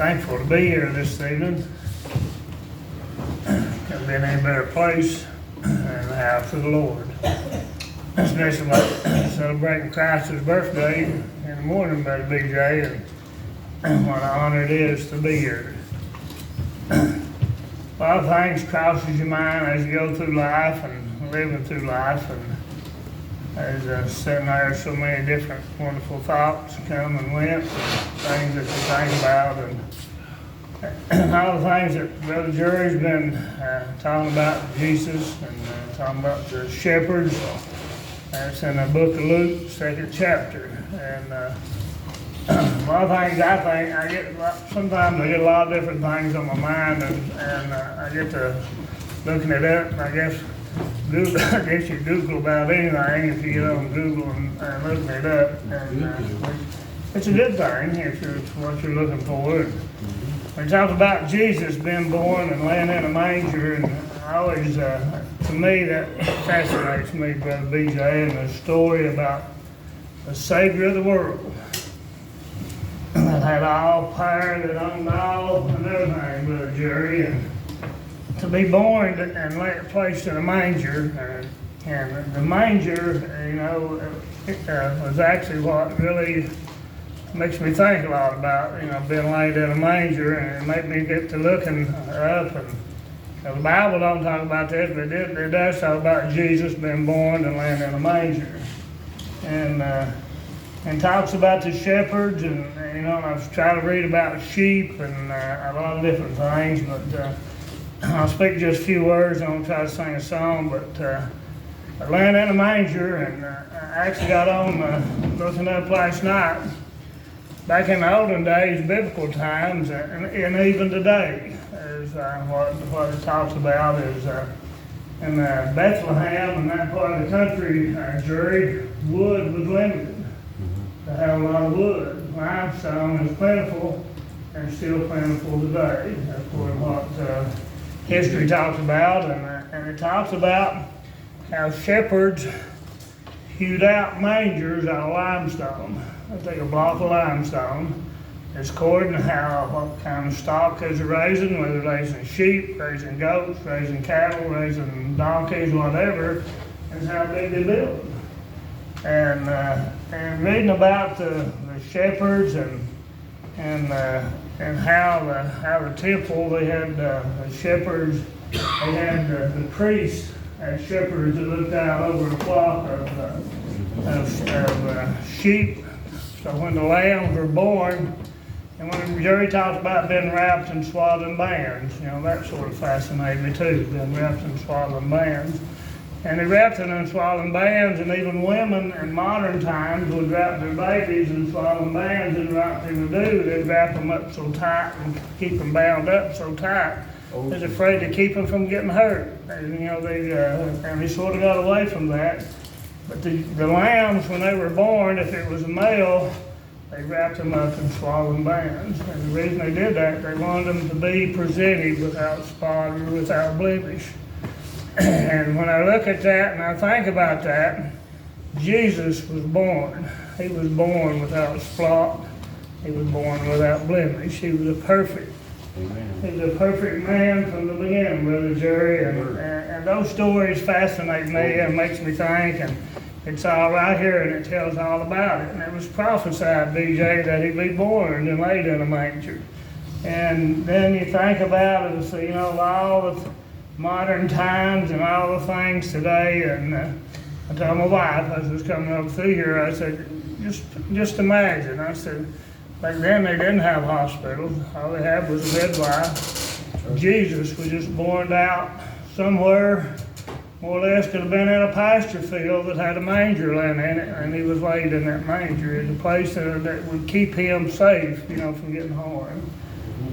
thankful to be here this evening. Couldn't be in any better place than the house of the Lord. Especially about celebrating Christ's birthday in the morning, Brother BJ, and what an honor it is to be here. A lot of things crosses your mind as you go through life and living through life, and there's sitting there so many different wonderful thoughts come and went, things that you think about, and all the things that Brother Jerry's been talking about Jesus and talking about the shepherds. That's in the book of Luke, 2nd chapter. And a lot of things sometimes I get a lot of different things on my mind, and I get to looking it up, and I guess you Google about anything if you get on Google and looking it up. And it's a good thing if it's what you're looking for. We talked about Jesus being born and laying in a manger, and I always, to me, that fascinates me, Brother BJ, and the story about the Savior of the world that had all power, that owned all and everything, Brother Jerry, and to be born and placed in a manger, and the manger, was actually what really makes me think a lot about, being laid in a manger, and it made me get to looking up, and the Bible don't talk about this, but it does talk about Jesus being born and laying in a manger, and talks about the shepherds, and I was trying to read about sheep and a lot of different things, but I'll speak just a few words, and I'll try to sing a song, but laying in a manger, and I actually got on looking up last night. Back in the olden days, biblical times, and even today, is what it talks about is in Bethlehem and that part of the country, Jerry, wood was limited. They had a lot of wood. Limestone is plentiful and still plentiful today. That's what history talks about, and it talks about how shepherds hewed out mangers out of limestone. They take a block of limestone. It's according to what kind of stock is raising, whether raising sheep, raising goats, raising cattle, raising donkeys, whatever, is how big they build. And reading about the shepherds and how the temple, they had the shepherds, they had the priests as shepherds that looked out over a flock of sheep. So when the lambs were born, and when Jerry talks about being wrapped in swaddling bands, that sort of fascinated me too, being wrapped in swaddling bands. And they wrapped them in swaddling bands, and even women in modern times would wrap their babies in swaddling bands, and the right thing to do, they'd wrap them up so tight and keep them bound up so tight. They was afraid to keep them from getting hurt. And, they sort of got away from that. But the lambs, when they were born, if it was a male, they wrapped them up in swaddling bands. And the reason they did that, they wanted them to be presented without spot or without blemish. And when I look at that and I think about that, Jesus was born. He was born without spot. He was born without blemish. He was a perfect. Amen. He was a perfect man from the beginning, Brother Jerry. And those stories fascinate me and makes me think. And it's all right here, and it tells all about it. And it was prophesied, BJ, that he'd be born and laid in a manger. And then you think about it, so, all the modern times and all the things today. And I told my wife, as I was coming up through here, I said, just imagine. I said, back then they didn't have hospitals. All they had was a midwife. Jesus was just born out somewhere. More or less could have been in a pasture field that had a manger laying in it, and he was laid in that manger. It's a place that would keep him safe, from getting harmed.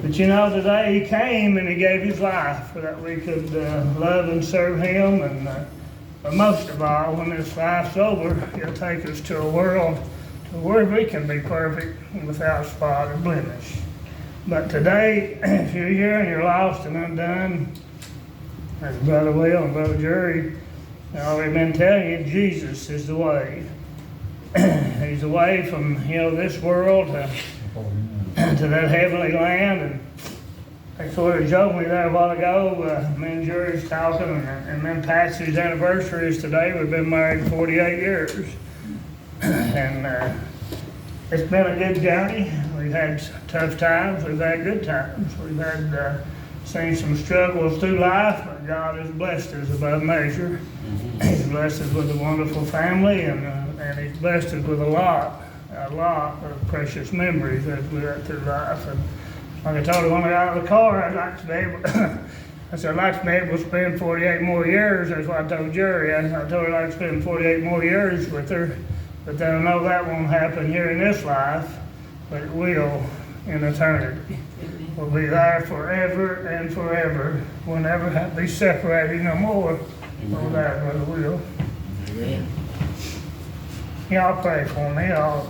But today he came and he gave his life so that we could love and serve him. And but most of all, when this life's over, he'll take us to a world where we can be perfect and without spot or blemish. But today, if you're here and you're lost and undone, as Brother Will and Brother Jerry have already been telling you, Jesus is the way. He's the way from this world to to that heavenly land. And they sort of joked me there a while ago, me and Jerry's talking, and then Patsy's anniversary is today. We've been married 48 years. And it's been a good journey. We've had tough times, we've had good times. We've had seen some struggles through life, but God has blessed us above measure. He's blessed us with a wonderful family, and He's blessed us with a lot of precious memories as we went through life. And like I told her when I got out of the car, I'd like to be able I said, I'd like to be able to spend 48 more years. That's what I told Jerry. I told her I'd like to spend 48 more years with her. But then I know that won't happen here in this life, but it will in eternity. We'll be there forever and forever. We'll never have to be separated no more. Oh, that brother will. Amen. Y'all pray for me. I'll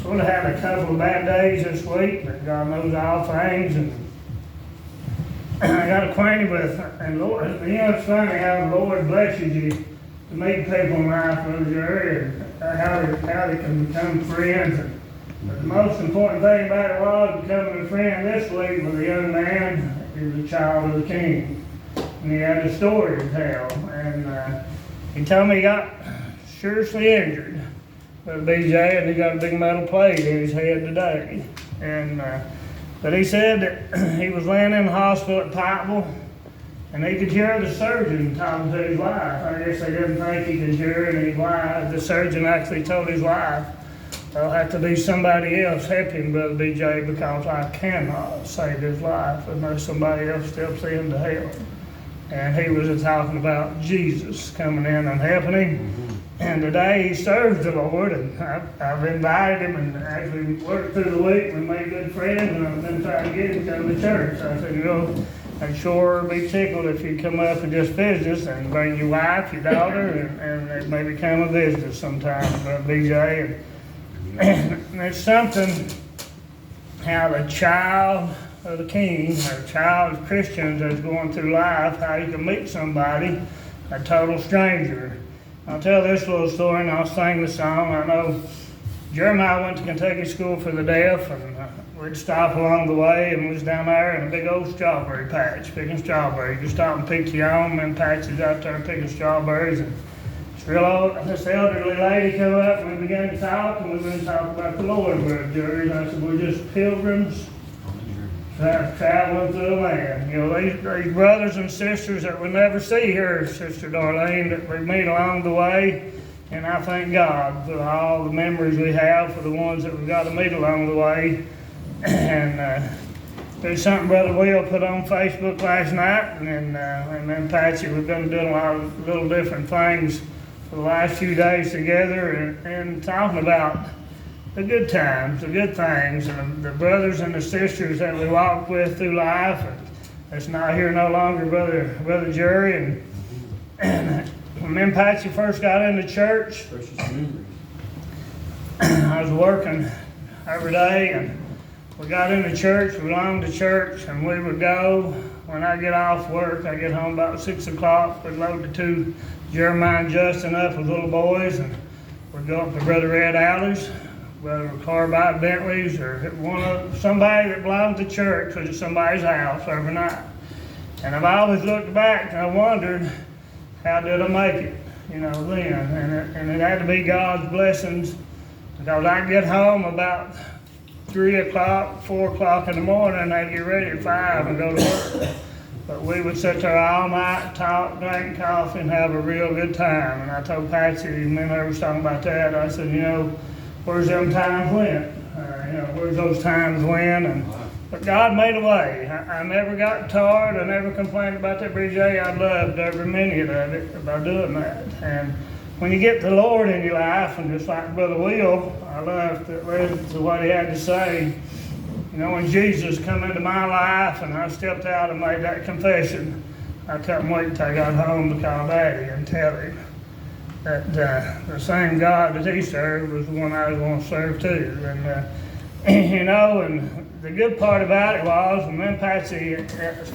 sort of had a couple of bad days this week, but God knows all things. And I got acquainted with, and Lord, it's funny how the Lord blesses you to meet people in life, Brother Jerry, and how they can become friends. But the most important thing about it was becoming a friend this week with a young man who's a child of the King. And he had a story to tell. And he told me he got seriously injured, Brother BJ, and he got a big metal plate in his head today. And but he said that he was laying in the hospital at Pikeville, and he could hear the surgeon talking to his wife. I guess they didn't think he could hear it, and his wife, the surgeon actually told his wife, there'll have to be somebody else helping Brother BJ, because I cannot save his life unless somebody else steps in to help. And he was talking about Jesus coming in and helping him. And today he serves the Lord, and I've invited him, and as we worked through the week, we made good friends, and I've been trying to get him to come to church. I said, I'd sure be tickled if you'd come up and just visit us and bring your wife, your daughter, and maybe come and visit us sometime, Brother BJ. And it's something how the child of the King, or child of Christians that's going through life, how you can meet somebody, a total stranger. I'll tell this little story and I'll sing the song. I know Jeremiah went to Kentucky School for the Deaf, and we'd stop along the way, and we was down there in a big old strawberry patch picking strawberries. You stop and pick your own, and patches out there picking strawberries. And this elderly lady come up, and we began to talk, and we began to talk about the Lord, Brother Jerry. And I said, we're just pilgrims traveling through the land. You know, these brothers and sisters that we never see here, Sister Darlene, that we meet along the way. And I thank God for all the memories we have, for the ones that we've got to meet along the way. And there's something Brother Will put on Facebook last night, and then Patsy, we've been doing a lot of little different things for the last few days together, and talking about the good times, the good things, and the brothers and the sisters that we walked with through life, and that's not here no longer, Brother Jerry. And when me and Patsy first got into church, I was working every day, and we got into church, we belonged to church, and we would go, when I get off work, I get home about 6 o'clock, we'd load the two, Jeremiah and Justin, up with little boys, and we'd go up to Brother Red Alley's, Brother Carbide Bentley's, or somebody that belonged to church was at somebody's house every night. And I've always looked back and I wondered, how did I make it, then? And it had to be God's blessings, because I'd get home about 3 o'clock, 4 o'clock in the morning, and I'd get ready at 5 and go to work. But we would sit there all night, talk, drink coffee, and have a real good time. And I told Patsy, me and her was talking about that, I said, where's them times when? Where's those times when? But God made a way. I never got tired. I never complained about that, BJ. I loved every minute of it about doing that. And when you get the Lord in your life, and just like Brother Will, I loved to listen to what he had to say. When Jesus come into my life and I stepped out and made that confession, I couldn't wait until I got home to call Daddy and tell him that the same God that he served was the one I was going to serve too. And and the good part about it was, when me and Patsy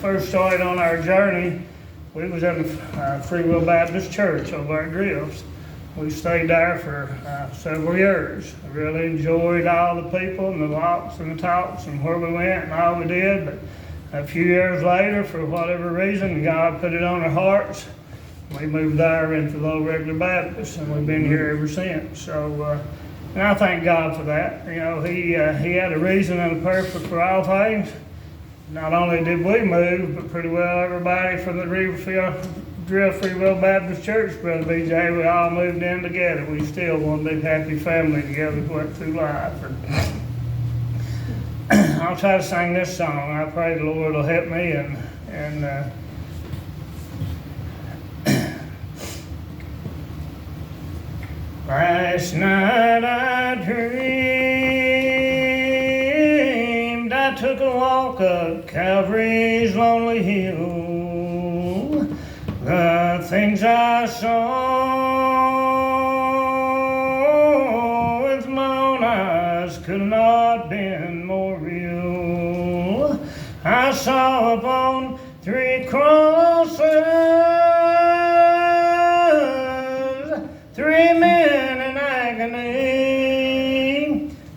first started on our journey, we was in the Free Will Baptist Church over at Drifts. we stayed there for several years. I really enjoyed all the people and the walks and the talks and where we went and all we did. But a few years later, for whatever reason, God put it on our hearts. We moved there into the old regular Baptist, and we've been here ever since. So, and I thank God for that. You know, He had a reason and a purpose for all things. Not only did we move, but pretty well everybody from the Drill Free Will Baptist Church, Brother BJ, we all moved in together. We still one big happy family together went through life. And I'll try to sing this song. I pray the Lord will help me and last night I dreamed I took a walk up Calvary's lonely hill. The things I saw with my own eyes could not have been more real. I saw upon 3 crosses 3 men in agony.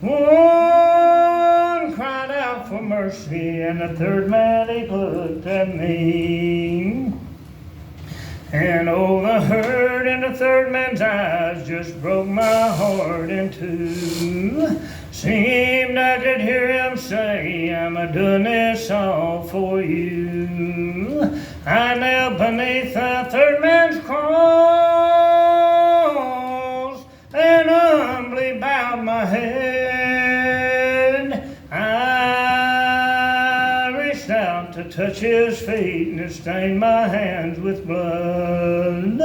One cried out for mercy, and the third man, he looked at me. And oh, the hurt in the third man's eyes just broke my heart in two. Seemed I could hear him say, I'm a-doing this all for you. I knelt beneath the third man's cross and humbly bowed my head. I reached out to touch his feet, and it stained my hands with blood.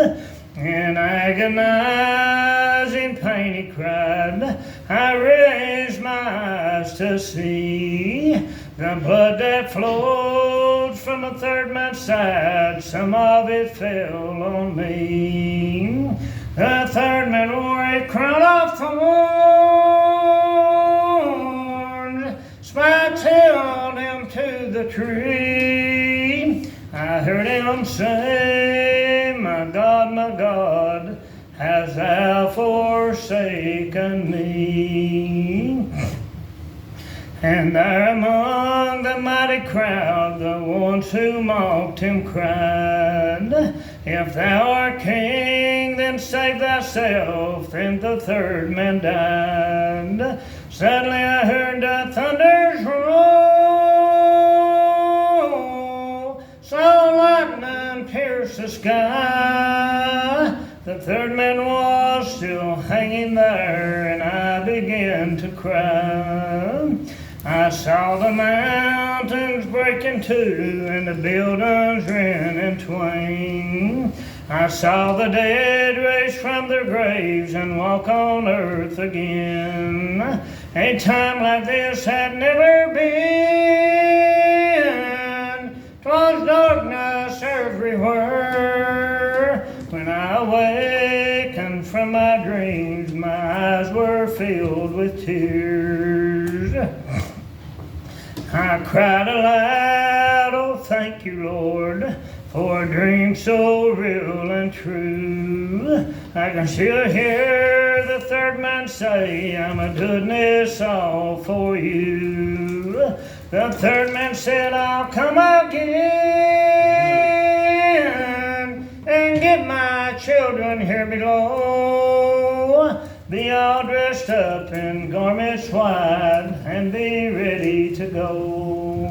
In agonizing pain he cried, I raised my eyes to see the blood that flowed from the third man's side. Some of it fell on me. The third man wore a crown of thorns, spikes held him to the tree. I heard him say, my God, hast thou forsaken me? And there among the mighty crowd, the ones who mocked him cried, if thou art king, then save thyself. Then the third man died. Suddenly I heard the thunders roll, saw lightning pierce the sky. The third man was still hanging there, and I began to cry. I saw the mountains break in two, and the buildings rent in twain. I saw the dead raise from their graves and walk on earth again. A time like this had never been. 'Twas darkness everywhere. When I awakened from my dreams, my eyes were filled with tears. I cried aloud, oh thank you, Lord, for a dream so real and true. I can still hear the third man say, I'm a-doing this all for you. The third man said, I'll come again and get my children here below. Be all dressed up in garments white and be ready to go.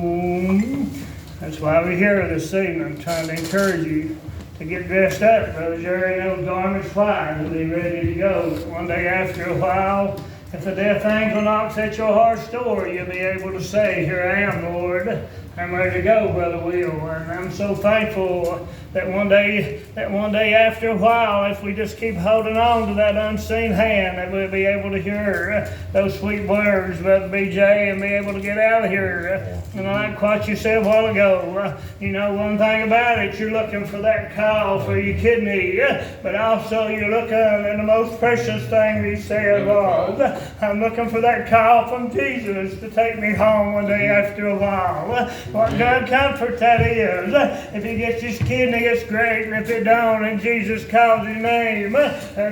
That's why we're here this evening, trying to encourage you to get dressed up, Brother Jerry, in those garments white and be ready to go. One day after a while, if the death angel knocks at your heart's door, you'll be able to say, here I am, Lord. I'm ready to go, Brother Will. And I'm so thankful that one day after a while, if we just keep holding on to that unseen hand, that we'll be able to hear those sweet words, Brother BJ, and be able to get out of here. And like what you said a while ago, you know, one thing about it, you're looking for that call for your kidney, but also you're looking, and the most precious thing he said was, I'm looking for that call from Jesus to take me home one day after a while. What God comfort that is. If he gets his kidney, it's great, and if it don't, and Jesus calls his name,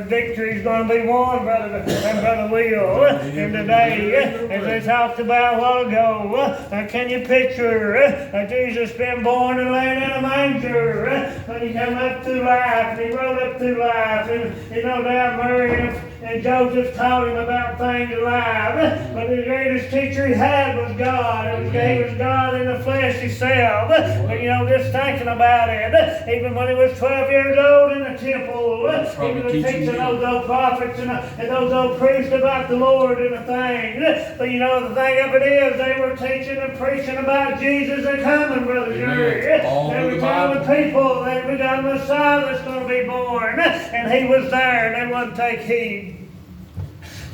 victory's going to be won, Brother and Brother Will. And today, as they talked about a while ago, can you picture Jesus being born and laying in a manger? When he come up through life, and he rode up through life, and no doubt Mary and Joseph taught him about things alive. But the greatest teacher he had was God. He was God in the flesh himself. But just thinking about it, even when he was 12 years old in the temple, he was teaching those old prophets and those old priests about the Lord and the things. But the thing of it is, they were teaching and preaching about Jesus and coming, Brother Jerry. They were telling people that we got a Messiah that's going to be born. And he was there, and they wouldn't take heed.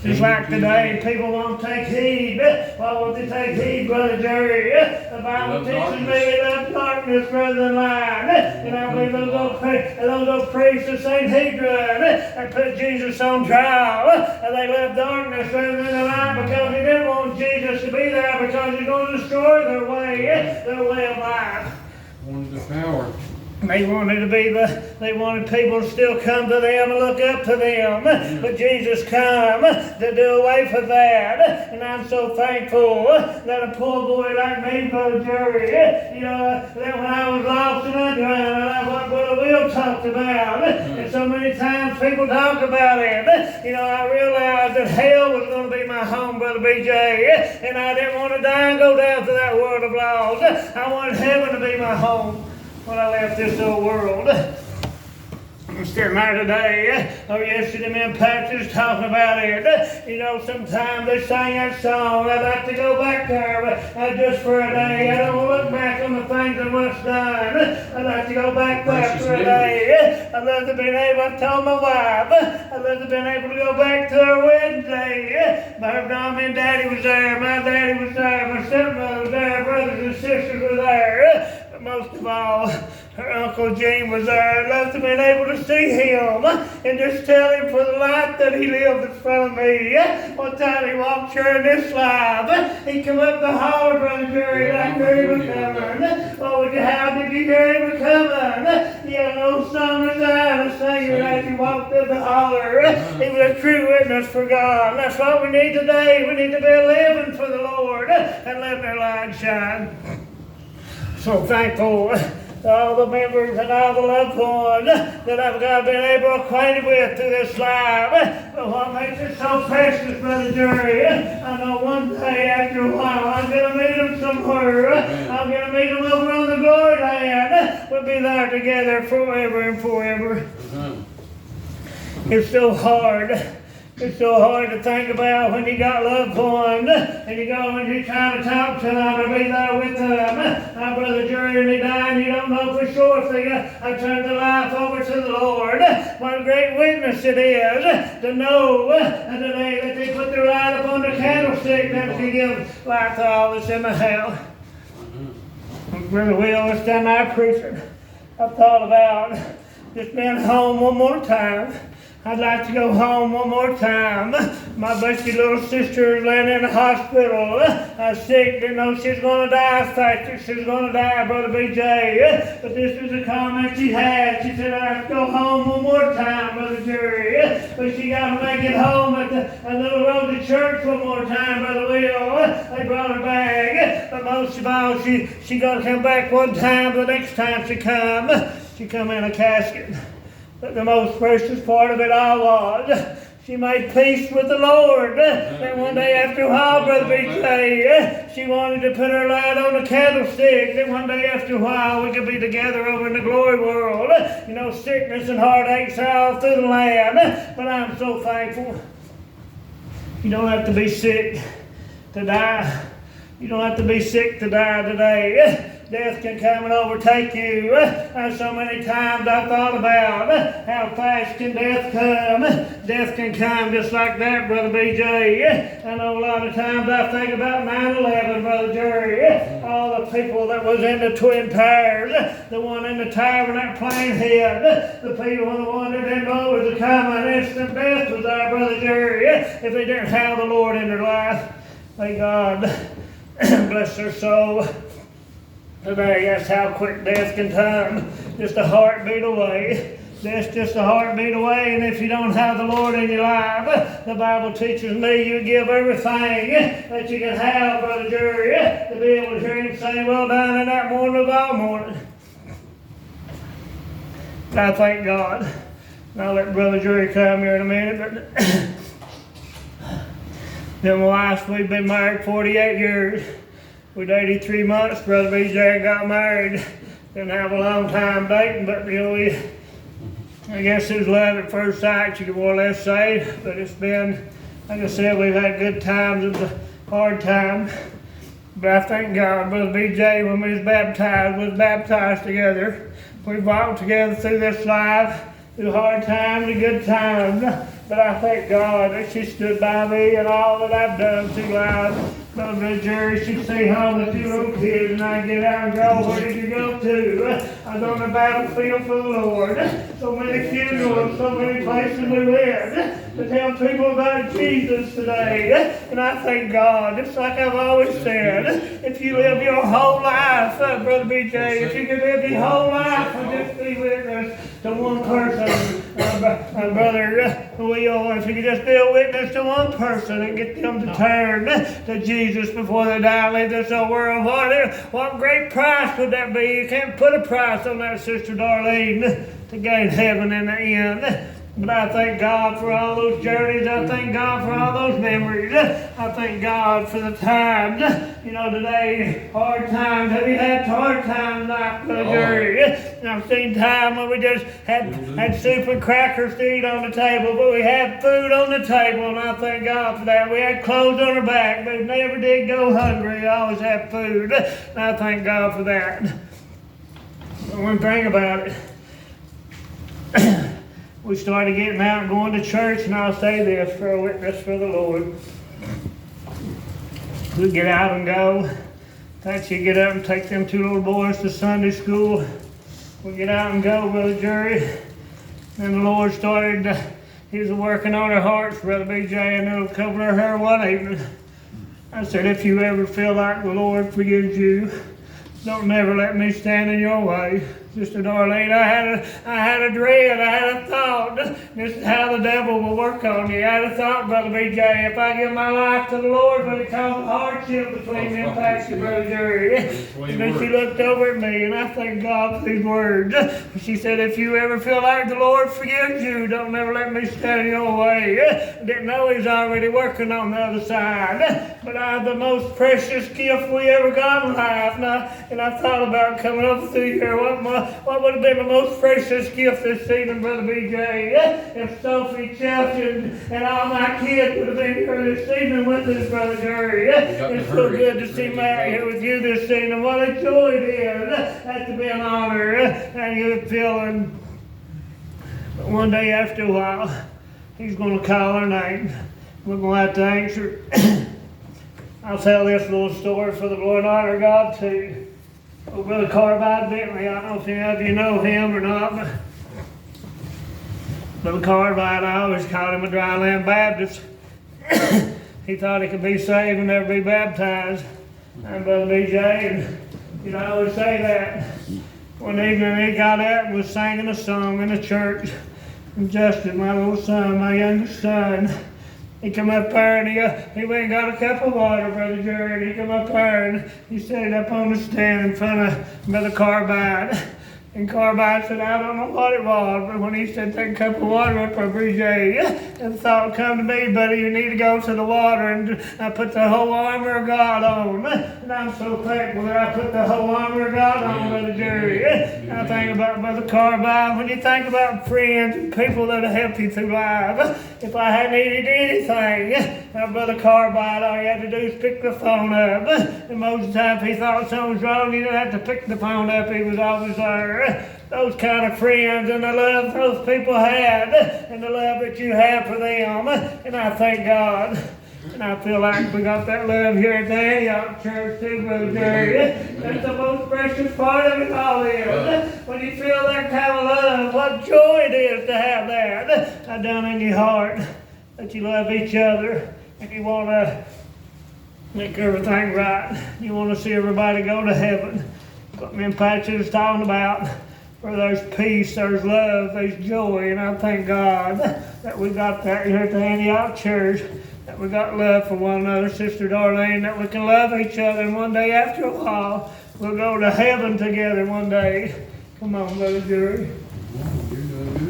Just like today, people won't take heed. Why won't they take heed, Brother Jerry? The Bible teaches me they love darkness rather than light. And I believe those old priests of St. Hedron and put Jesus on trial. And they love darkness rather than the light because they didn't want Jesus to be there because he's going to destroy their way of life. Wanted the power. They wanted people to still come to them and look up to them. But Jesus come to do away with that. And I'm so thankful that a poor boy like me, Brother Jerry, that when I was lost and undone, that's what Brother Will talked about. And so many times people talk about it. I realized that hell was going to be my home, Brother BJ. And I didn't want to die and go down to that world of lost. I wanted heaven to be my home when I left this old world. I'm sitting there today, or yesterday, me and Patrick's talking about it. Sometimes they sing that song. I'd like to go back there, but just for a day. I don't want to look back on the things I once done. I'd like to go back there for a day. I'd love to be able, I told my wife, I'd love to be able to go back to her wedding day. My mom and daddy was there, my daddy was there, my stepmother was there, brothers and sisters were there. Most of all, her Uncle James was there. I'd love to be able to see him and just tell him for the life that he lived in front of me. One time he walked here in this life. He come up the hall, Brother Jerry, like he was coming. How did you hear him coming? He had an old song was there, and a singer as he walked up the holler. He was a true witness for God. And that's what we need today. We need to be living for the Lord and letting our light shine. So thankful to all the members and all the loved ones that I've been able to acquainted with through this life. But what makes it so precious, Brother Jerry, I know one day after a while I'm going to meet them somewhere. I'm going to meet them over on the glory land. We'll be there together forever and forever. It's so hard. It's so hard to think about when you got loved ones and you go and you're trying to talk to them or be there with them. My Brother Jerry, and he died, and you don't know for sure if I turned their life over to the Lord. What a great witness it is to know today that they put their light up on the candlestick that can give light to all that's in the house. Brother Will was down there preaching. I've thought about just being home one more time. I'd like to go home one more time. My busty little sister is laying in the hospital. Sick, didn't know she was going to die. Fact, she was going to die, Brother BJ. But this was a comment she had. She said, I'd like to go home one more time, Brother Jerry. But she got to make it home at the little road to church one more time, Brother Will. They brought her back. But most of all, she got to come back one time. The next time she come in a casket. But the most precious part of it all was she made peace with the Lord. And one day after a while, Brother B.J., she wanted to put her light on the candlestick. And one day after a while, we could be together over in the glory world. Sickness and heartaches all through the land. But I'm so thankful. You don't have to be sick to die. You don't have to be sick to die today. Death can come and overtake you. So many times I thought about how fast can death come. Death can come just like that, Brother BJ. I know a lot of times I think about 9/11, Brother Jerry. All the people that was in the Twin Towers, the one in the tower when that plane hit, the people, the one that didn't know it was a common instant death was there, Brother Jerry. If they didn't have the Lord in their life, may God bless their soul. Today, that's how quick death can come. Just a heartbeat away. That's just a heartbeat away. And if you don't have the Lord in your life, the Bible teaches me you give everything that you can have, Brother Jerry, to be able to hear Him say, well done in that morning of all morning. I thank God. And I'll let Brother Jerry come here in a minute. But then my wife, we've been married 48 years. We dated 3 months. Brother BJ got married. Didn't have a long time dating, but I guess it was love at first sight, you could more or less say. But it's been, like I said, we've had good times and a hard time. But I thank God, Brother BJ, when we was baptized together. We walked together through this life, through hard times and good times. But I thank God that she stood by me and all that I've done through life. Brother Jerry, she'd stay home with 2 little kids, and I'd get out and go, where did you go to? I was on the battlefield for the Lord. So many funerals, so many places we went to tell people about Jesus today. And I thank God, just like I've always said, if you live your whole life, Brother BJ, if you could live your whole life and just be witness to one person, Brother Will, if you could just be a witness to one person and get them to turn to Jesus before they die and leave this old world, what great price would that be? You can't put a price on that, Sister Darlene, to gain heaven in the end. But I thank God for all those journeys. I thank God for all those memories. I thank God for the times. Today, hard times. Have you had hard times like Brother Jerry? I've seen times when we just had soup and crackers to eat on the table, but we had food on the table, and I thank God for that. We had clothes on our back, but we never did go hungry. We always had food, and I thank God for that. One thing about it, we started getting out and going to church, and I'll say this for a witness for the Lord. We get out and go. Actually get up and take them 2 little boys to Sunday school. We get out and go, Brother Jerry. And the Lord started, He was working on our hearts, Brother BJ, and it'll cover our hair one evening. I said, if you ever feel like the Lord forgives you, don't never let me stand in your way. Sister Darlene, I had a dread, I had a thought. This is how the devil will work on you. I had a thought, Brother BJ, if I give my life to the Lord, will it cause a hardship between me and Pastor Brother Jerry? And then she looked over at me, and I thank God for these words. She said, if you ever feel like the Lord forgives you, don't never let me stand in your way. Didn't know He's already working on the other side. But I have the most precious gift we ever got in life. And I thought about coming up through here, what would have been the most precious gift this evening, Brother BJ? If Sophie, Chelsea, and all my kids would have been here this evening with us, Brother Jerry. It's so good to see Matt here with you this evening. What a joy it is. That's to be an honor and good feeling. But one day after a while, He's going to call our name. We're going to have to answer. I'll tell this little story for the Lord and honor God too. Oh, Brother Carvide Bentley, I don't know if any of you know him or not, but Brother Carvide, I always called him a dry land Baptist. He thought he could be saved and never be baptized. I'm Brother BJ, and I always say that. One evening he got up and was singing a song in the church. And Justin, my little son, my youngest son, he come up there and he went and got a cup of water, Brother Jerry, and he come up there and he sat up on the stand in front of Brother Carbide. And Carbide said, I don't know what it was, but when he said, take a cup of water up for Bridget, and the thought come to me, buddy, you need to go to the water and I put the whole armor of God on. And I'm so thankful that I put the whole armor of God on, Brother Jerry. I think about Brother Carbide, when you think about friends and people that have helped you through life, if I had needed anything, Brother Carbide, all you had to do is pick the phone up. And most of the time, if he thought something was wrong, you didn't have to pick the phone up, he was always there. Those kind of friends and the love those people had and the love that you have for them. And I thank God. And I feel like we got that love here at the Antioch Church too, Brother Jerry. That's the most precious part of it all is. When you feel that kind of love, what joy it is to have that down in your heart. That you love each other and you want to make everything right. You want to see everybody go to heaven. What me and Patsy was talking about, where there's peace, there's love, there's joy, and I thank God that we got that here at the Antioch Church, that we got love for one another, Sister Darlene, that we can love each other, and one day after a while, we'll go to heaven together one day. Come on, Brother Jerry. You're doing good.